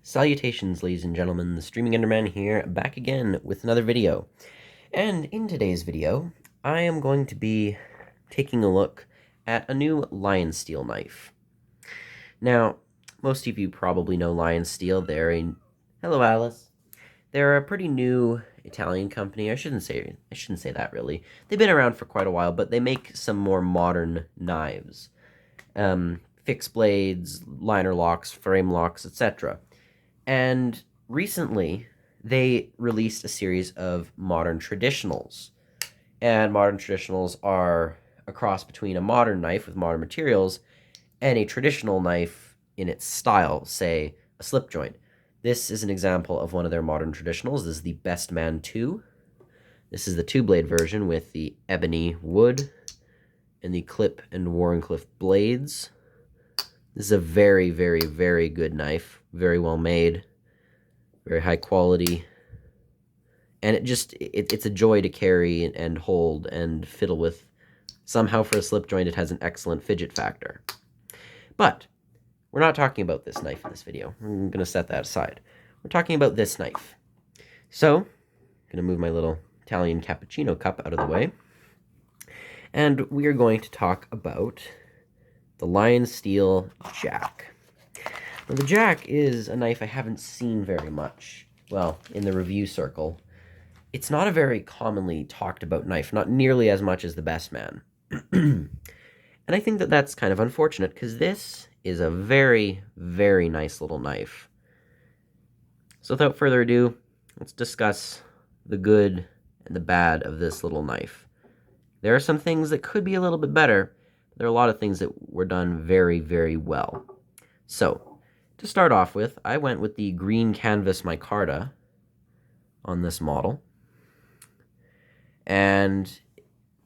Salutations, ladies and gentlemen, the Streaming Enderman here, back again with another video. And in today's video, I am going to be taking a look at a new Lionsteel knife. Now, most of you probably know Lionsteel. Hello, Alice. They're a pretty new Italian company. I shouldn't say that really. They've been around for quite a while, but they make some more modern knives. Fixed blades, liner locks, frame locks, etc. And recently, they released a series of modern traditionals. And modern traditionals are a cross between a modern knife with modern materials and a traditional knife in its style, say a slip joint. This is an example of one of their modern traditionals. This is the Best Man 2. This is the two-blade version with the ebony wood and the clip and Warncliffe blades. This is a very, very, very good knife. Very well made. Very high quality. And it's a joy to carry and hold and fiddle with. Somehow for a slip joint it has an excellent fidget factor. But we're not talking about this knife in this video. I'm going to set that aside. We're talking about this knife. So, I'm going to move my little Italian cappuccino cup out of the way. And we are going to talk about the Lionsteel Jack. Now, the Jack is a knife I haven't seen very much, well, in the review circle. It's not a very commonly talked about knife, not nearly as much as the Best Man. And I think that that's kind of unfortunate, because this is a very, very nice little knife. So without further ado, let's discuss the good and the bad of this little knife. There are some things that could be a little bit better. There are a lot of things that were done very, very well. So, to start off with, I went with the green canvas micarta on this model. And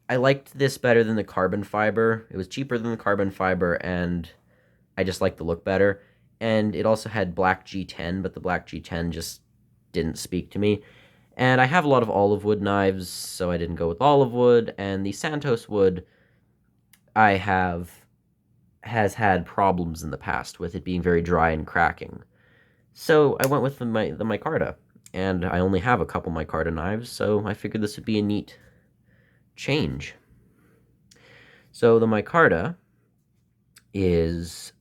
I liked this better than the carbon fiber. It was cheaper than the carbon fiber, and I just liked the look better. And it also had black G10, but the black G10 just didn't speak to me. And I have a lot of olive wood knives, so I didn't go with olive wood. And the Santos wood has had problems in the past with it being very dry and cracking. So I went with the micarta. And I only have a couple micarta knives, so I figured this would be a neat change. So the micarta is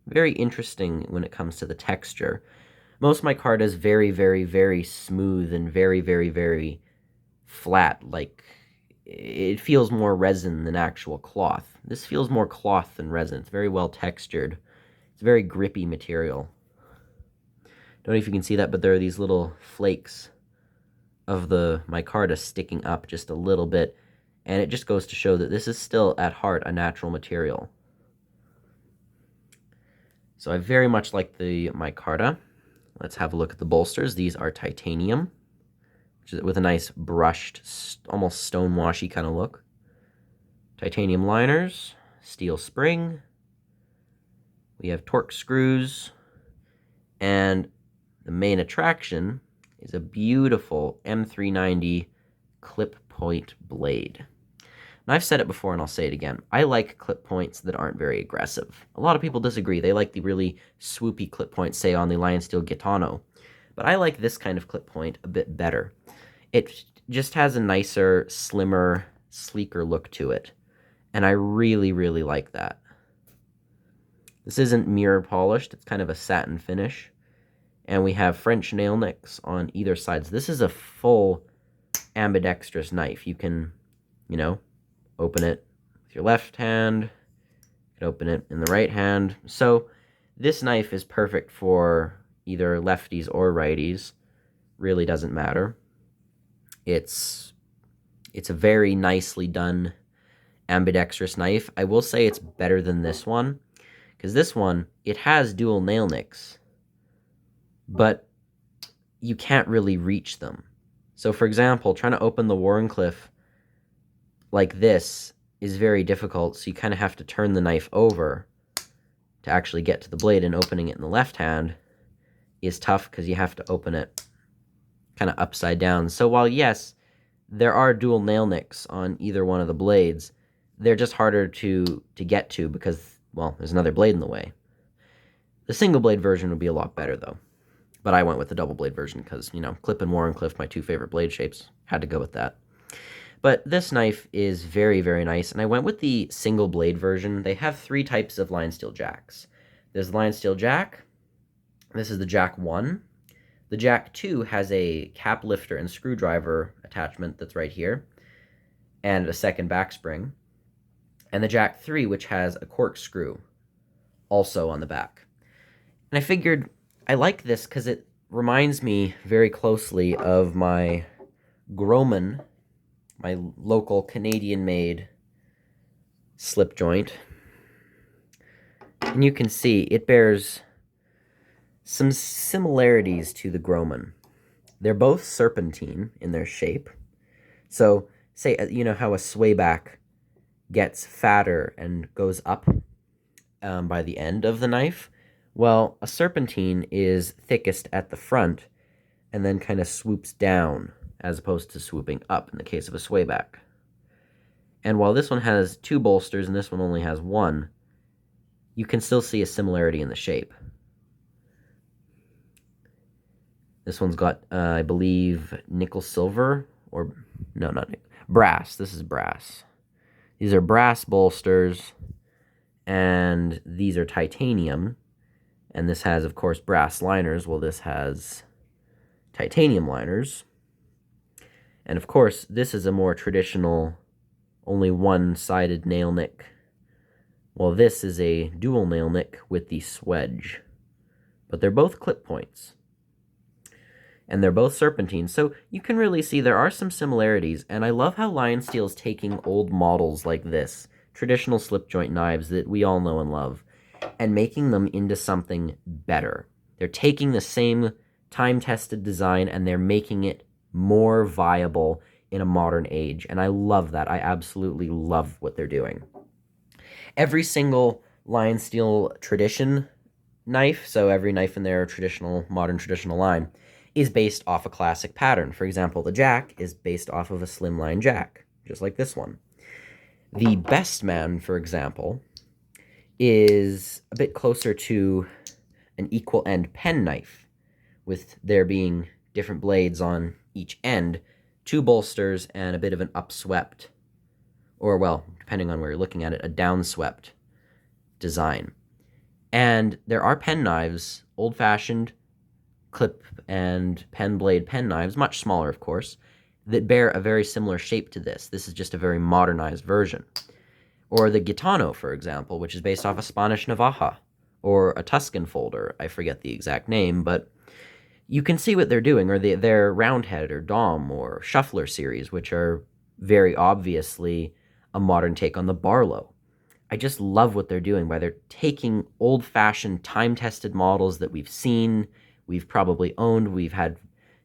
very interesting when it comes to the texture. Most micarta is very, very, very smooth and very, very, very flat. Like, it feels more resin than actual cloth. This feels more cloth than resin. It's very well textured. It's a very grippy material. Don't know if you can see that, but there are these little flakes of the micarta sticking up just a little bit, and it just goes to show that this is still, at heart, a natural material. So I very much like the micarta. Let's have a look at the bolsters. These are titanium, which is with a nice brushed, almost stonewashy kind of look. Titanium liners, steel spring. We have torque screws, and the main attraction is a beautiful M390 clip point blade. Now, I've said it before and I'll say it again. I like clip points that aren't very aggressive. A lot of people disagree. They like the really swoopy clip points, say on the Lionsteel Gitano. But I like this kind of clip point a bit better. It just has a nicer, slimmer, sleeker look to it. And I really, really like that. This isn't mirror polished. It's kind of a satin finish. And we have French nail nicks on either sides. This is a full ambidextrous knife. You can, open it with your left hand. You can open it in the right hand. So this knife is perfect for either lefties or righties. Really doesn't matter. It's a very nicely done ambidextrous knife. I will say it's better than this one, because this one, it has dual nail nicks, but you can't really reach them. So, for example, trying to open the Warncliffe like this is very difficult, so you kind of have to turn the knife over to actually get to the blade, and opening it in the left hand is tough because you have to open it kind of upside down. So while, yes, there are dual nail nicks on either one of the blades, they're just harder to get to because, well, there's another blade in the way. The single blade version would be a lot better though. But I went with the double blade version because, you know, Clip and Warrenclyffe, my two favorite blade shapes, had to go with that. But this knife is very, very nice, and I went with the single blade version. They have 3 types of Lionsteel Jacks. There's the Lionsteel Jack. This is the Jack 1. The Jack 2 has a cap lifter and screwdriver attachment that's right here, and a second back spring. And the Jack 3, which has a corkscrew also on the back. And I figured I like this because it reminds me very closely of my Groman, my local Canadian-made slip joint. And you can see it bears some similarities to the Groman. They're both serpentine in their shape. So, say, you know how a swayback gets fatter and goes up by the end of the knife? Well, a serpentine is thickest at the front and then kind of swoops down as opposed to swooping up in the case of a swayback. And while this one has 2 bolsters and this one only has 1, you can still see a similarity in the shape. This one's got, I believe, nickel silver, or no, not nickel, brass. This is brass. These are brass bolsters, and these are titanium. And this has, of course, brass liners. Well, this has titanium liners. And, of course, this is a more traditional, only one-sided nail nick. Well, this is a dual nail nick with the swedge. But they're both clip points. And they're both serpentine, so you can really see there are some similarities, and I love how Lionsteel's taking old models like this, traditional slip joint knives that we all know and love, and making them into something better. They're taking the same time-tested design and they're making it more viable in a modern age, and I love that. I absolutely love what they're doing. Every single Lionsteel tradition knife, so every knife in their modern traditional line, is based off a classic pattern. For example, the Jack is based off of a slimline Jack, just like this one. The Best Man, for example, is a bit closer to an equal end pen knife, with there being different blades on each end, 2 bolsters, and a bit of an upswept, or, well, depending on where you're looking at it, a downswept design. And there are pen knives, old-fashioned, clip and pen blade pen knives, much smaller of course, that bear a very similar shape to this. This is just a very modernized version. Or the Gitano, for example, which is based off a Spanish Navaja, or a Tuscan folder, I forget the exact name, but you can see what they're doing, or their Roundhead or Dom or Shuffler series, which are very obviously a modern take on the Barlow. I just love what they're doing by they're taking old-fashioned, time-tested models that we've seen, we've probably owned, we've had,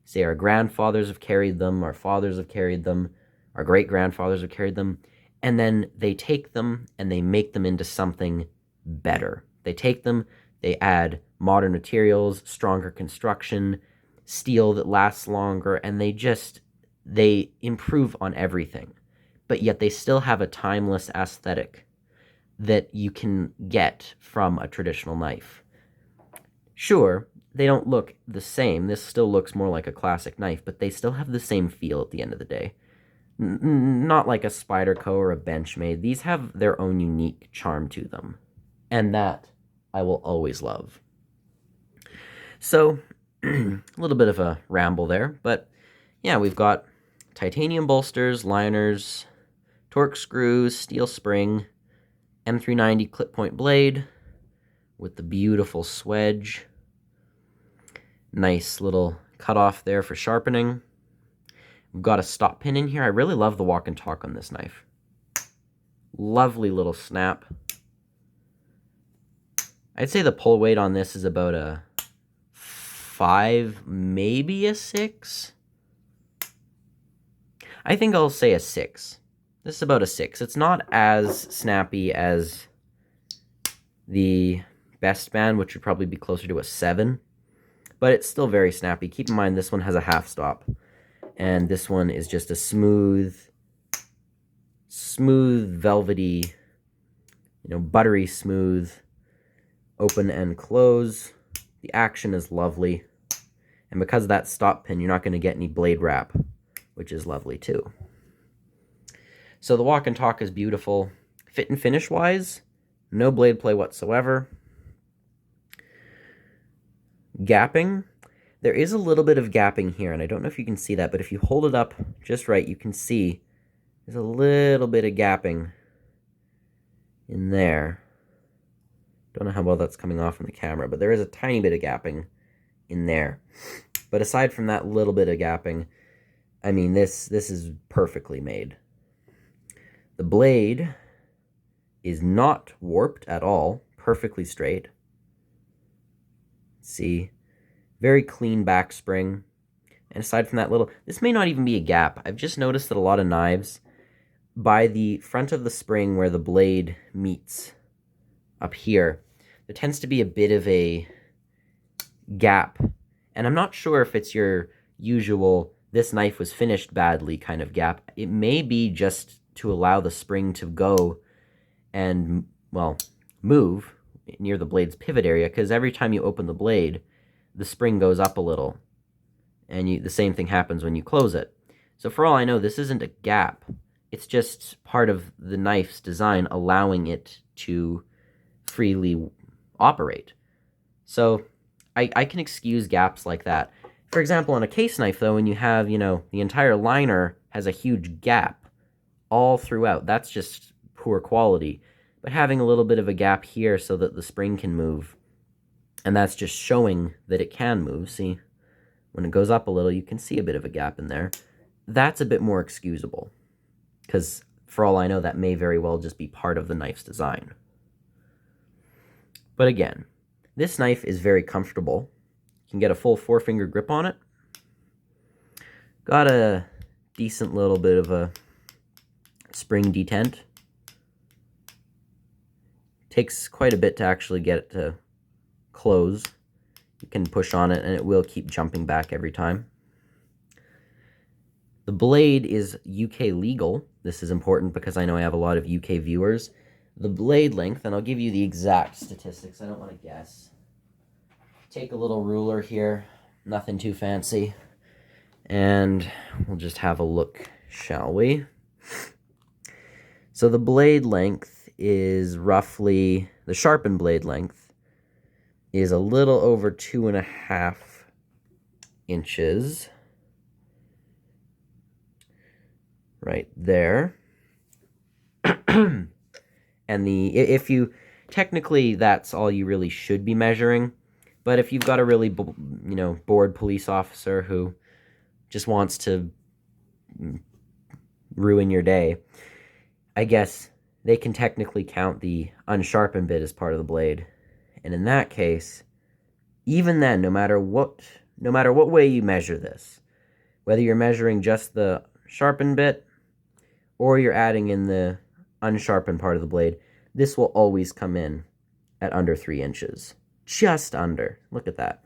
say, our grandfathers have carried them, our fathers have carried them, our great-grandfathers have carried them, and then they take them and they make them into something better. They take them, they add modern materials, stronger construction, steel that lasts longer, and they improve on everything. But yet they still have a timeless aesthetic that you can get from a traditional knife. Sure, they don't look the same. This still looks more like a classic knife, but they still have the same feel at the end of the day. Not like a Spyderco or a Benchmade. These have their own unique charm to them. And that I will always love. So, a little bit of a ramble there, but yeah, we've got titanium bolsters, liners, torque screws, steel spring, M390 clip point blade with the beautiful swedge. Nice little cutoff there for sharpening. We've got a stop pin in here. I really love the walk and talk on this knife. Lovely little snap. I'd say the pull weight on this is about a 5, maybe a 6. I think I'll say a 6. This is about a 6. It's not as snappy as the Best Man, which would probably be closer to a 7. But it's still very snappy. Keep in mind this one has a half stop. And this one is just a smooth, velvety, buttery smooth open and close. The action is lovely. And because of that stop pin, you're not going to get any blade wrap, which is lovely too. So the walk and talk is beautiful. Fit and finish wise, no blade play whatsoever. Gapping, there is a little bit of gapping here, and I don't know if you can see that, but if you hold it up just right, you can see there's a little bit of gapping in there. Don't know how well that's coming off in the camera, but there is a tiny bit of gapping in there. But aside from that little bit of gapping, I mean, this is perfectly made. The blade is not warped at all, perfectly straight. See, very clean back spring. And aside from that little, this may not even be a gap. I've just noticed that a lot of knives, by the front of the spring where the blade meets up here, there tends to be a bit of a gap. And I'm not sure if it's your usual, this knife was finished badly kind of gap. It may be just to allow the spring to go and, well, move near the blade's pivot area, because every time you open the blade, the spring goes up a little. And the same thing happens when you close it. So for all I know, this isn't a gap. It's just part of the knife's design, allowing it to freely operate. So I can excuse gaps like that. For example, on a case knife, though, when you have, the entire liner has a huge gap all throughout, that's just poor quality. But having a little bit of a gap here so that the spring can move, and that's just showing that it can move, see? When it goes up a little, you can see a bit of a gap in there. That's a bit more excusable, because for all I know, that may very well just be part of the knife's design. But again, this knife is very comfortable. You can get a full 4-finger grip on it. Got a decent little bit of a spring detent. Takes quite a bit to actually get it to close. You can push on it and it will keep jumping back every time. The blade is UK legal. This is important because I know I have a lot of UK viewers. The blade length, and I'll give you the exact statistics, I don't want to guess. Take a little ruler here, nothing too fancy, and we'll just have a look, shall we? So the blade length is roughly, the sharpened blade length is a little over 2.5 inches. Right there. And if you, technically that's all you really should be measuring, but if you've got a really, bored police officer who just wants to ruin your day, I guess they can technically count the unsharpened bit as part of the blade. And in that case, even then, no matter what way you measure this, whether you're measuring just the sharpened bit or you're adding in the unsharpened part of the blade, this will always come in at under 3 inches. Just under. Look at that.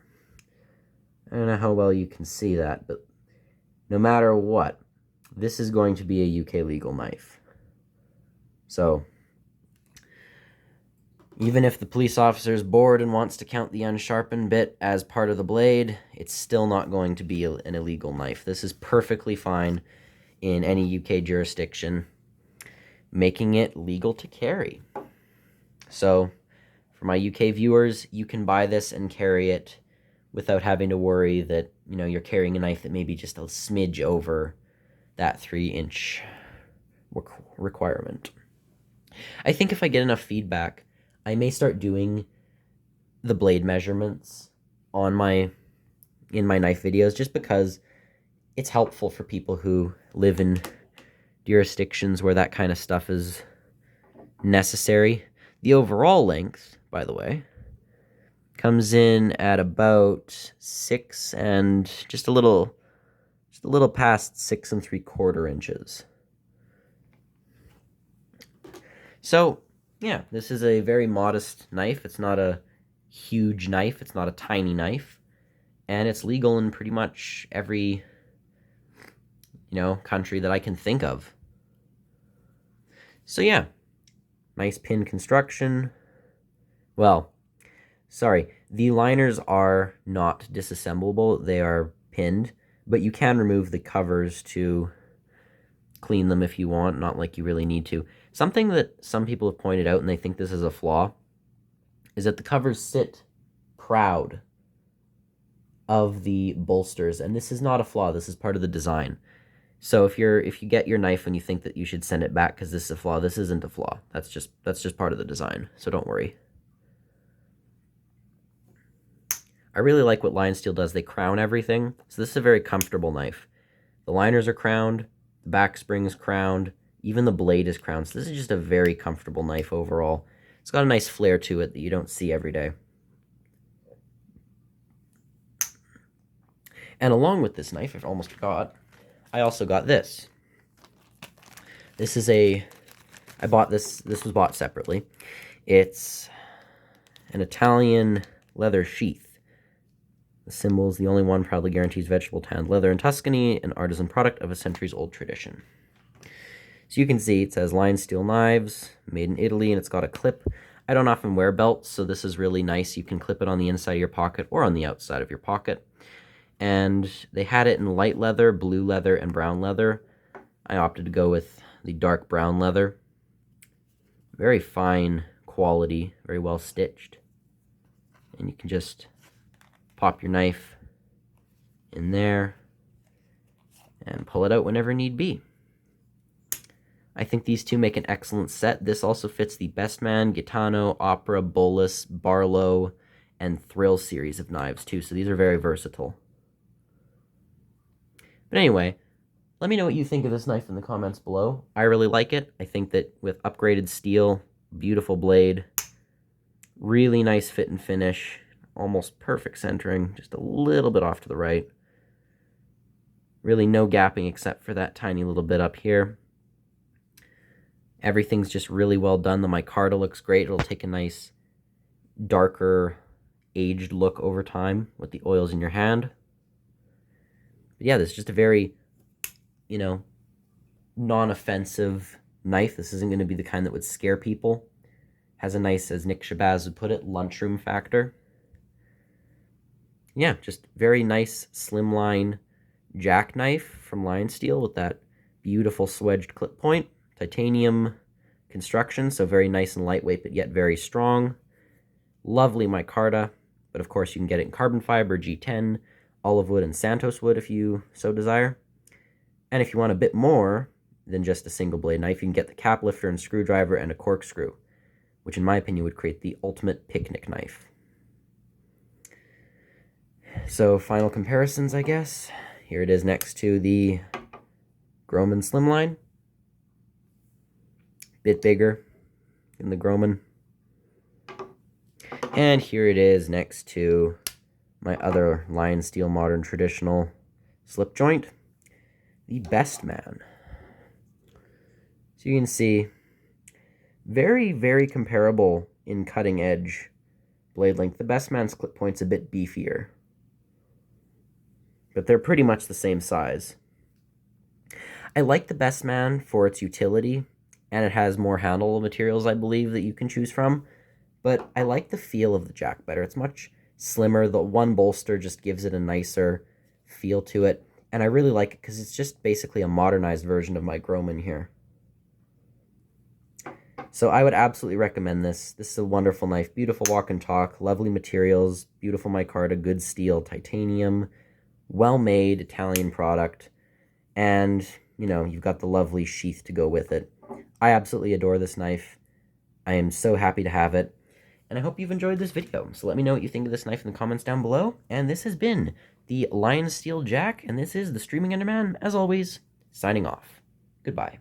I don't know how well you can see that, but no matter what, this is going to be a UK legal knife. So, even if the police officer is bored and wants to count the unsharpened bit as part of the blade, it's still not going to be an illegal knife. This is perfectly fine in any UK jurisdiction, making it legal to carry. So, for my UK viewers, you can buy this and carry it without having to worry that, you're carrying a knife that may be just a smidge over that 3-inch requirement. I think if I get enough feedback, I may start doing the blade measurements in my knife videos, just because it's helpful for people who live in jurisdictions where that kind of stuff is necessary. The overall length, by the way, comes in at about 6 and just a little past 6 3/4 inches. So, yeah, this is a very modest knife. It's not a huge knife. It's not a tiny knife. And it's legal in pretty much every, country that I can think of. So, yeah, nice pin construction. Well, Sorry, the liners are not disassemblable. They are pinned, but you can remove the covers to clean them if you want, not like you really need to. Something that some people have pointed out, and they think this is a flaw, is that the covers sit proud of the bolsters, and this is not a flaw. This is part of the design. So if you get your knife and you think that you should send it back because this is a flaw, this isn't a flaw. That's just part of the design. So don't worry. I really like what Lionsteel does. They crown everything. So this is a very comfortable knife. The liners are crowned, the back spring is crowned, even the blade is crowned. So this is just a very comfortable knife overall. It's got a nice flair to it that you don't see every day. And along with this knife, I almost forgot, I also got this. This is I bought this was bought separately. It's an Italian leather sheath. The symbol is the only one proudly guarantees vegetable tanned leather in Tuscany, an artisan product of a centuries-old tradition. So you can see it says Lionsteel knives, made in Italy, and it's got a clip. I don't often wear belts, so this is really nice. You can clip it on the inside of your pocket or on the outside of your pocket. And they had it in light leather, blue leather, and brown leather. I opted to go with the dark brown leather. Very fine quality, very well stitched. And you can just pop your knife in there and pull it out whenever need be. I think these two make an excellent set. This also fits the Bestman, Gitano, Opera, Bolus, Barlow, and Thrill series of knives too, so these are very versatile. But anyway, let me know what you think of this knife in the comments below. I really like it. I think that with upgraded steel, beautiful blade, really nice fit and finish, almost perfect centering, just a little bit off to the right. Really no gapping except for that tiny little bit up here. Everything's just really well done. The micarta looks great. It'll take a nice, darker, aged look over time with the oils in your hand. But yeah, this is just a very, non-offensive knife. This isn't going to be the kind that would scare people. Has a nice, as Nick Shabazz would put it, lunchroom factor. Yeah, just very nice slimline jackknife from Lionsteel with that beautiful swedged clip point. Titanium construction, so very nice and lightweight, but yet very strong. Lovely micarta, but of course you can get it in carbon fiber, G10, olive wood, and Santos wood if you so desire. And if you want a bit more than just a single blade knife, you can get the cap lifter and screwdriver and a corkscrew, which in my opinion would create the ultimate picnic knife. So final comparisons, I guess. Here it is next to the Grohmann Slimline. Bit bigger than the Grohmann. And here it is next to my other Lionsteel modern traditional slip joint, the Bestman. So you can see very, very comparable in cutting edge blade length. The Bestman's clip point's a bit beefier, but they're pretty much the same size. I like the Bestman for its utility, and it has more handle materials, I believe, that you can choose from. But I like the feel of the Jack better. It's much slimmer. The one bolster just gives it a nicer feel to it. And I really like it because it's just basically a modernized version of my Grohmann here. So I would absolutely recommend this. This is a wonderful knife. Beautiful walk and talk. Lovely materials. Beautiful micarta. Good steel. Titanium. Well-made Italian product. And, you've got the lovely sheath to go with it. I absolutely adore this knife. I am so happy to have it. And I hope you've enjoyed this video. So let me know what you think of this knife in the comments down below. And this has been the Lionsteel Jack, and this is the Streaming Enderman, as always, signing off. Goodbye.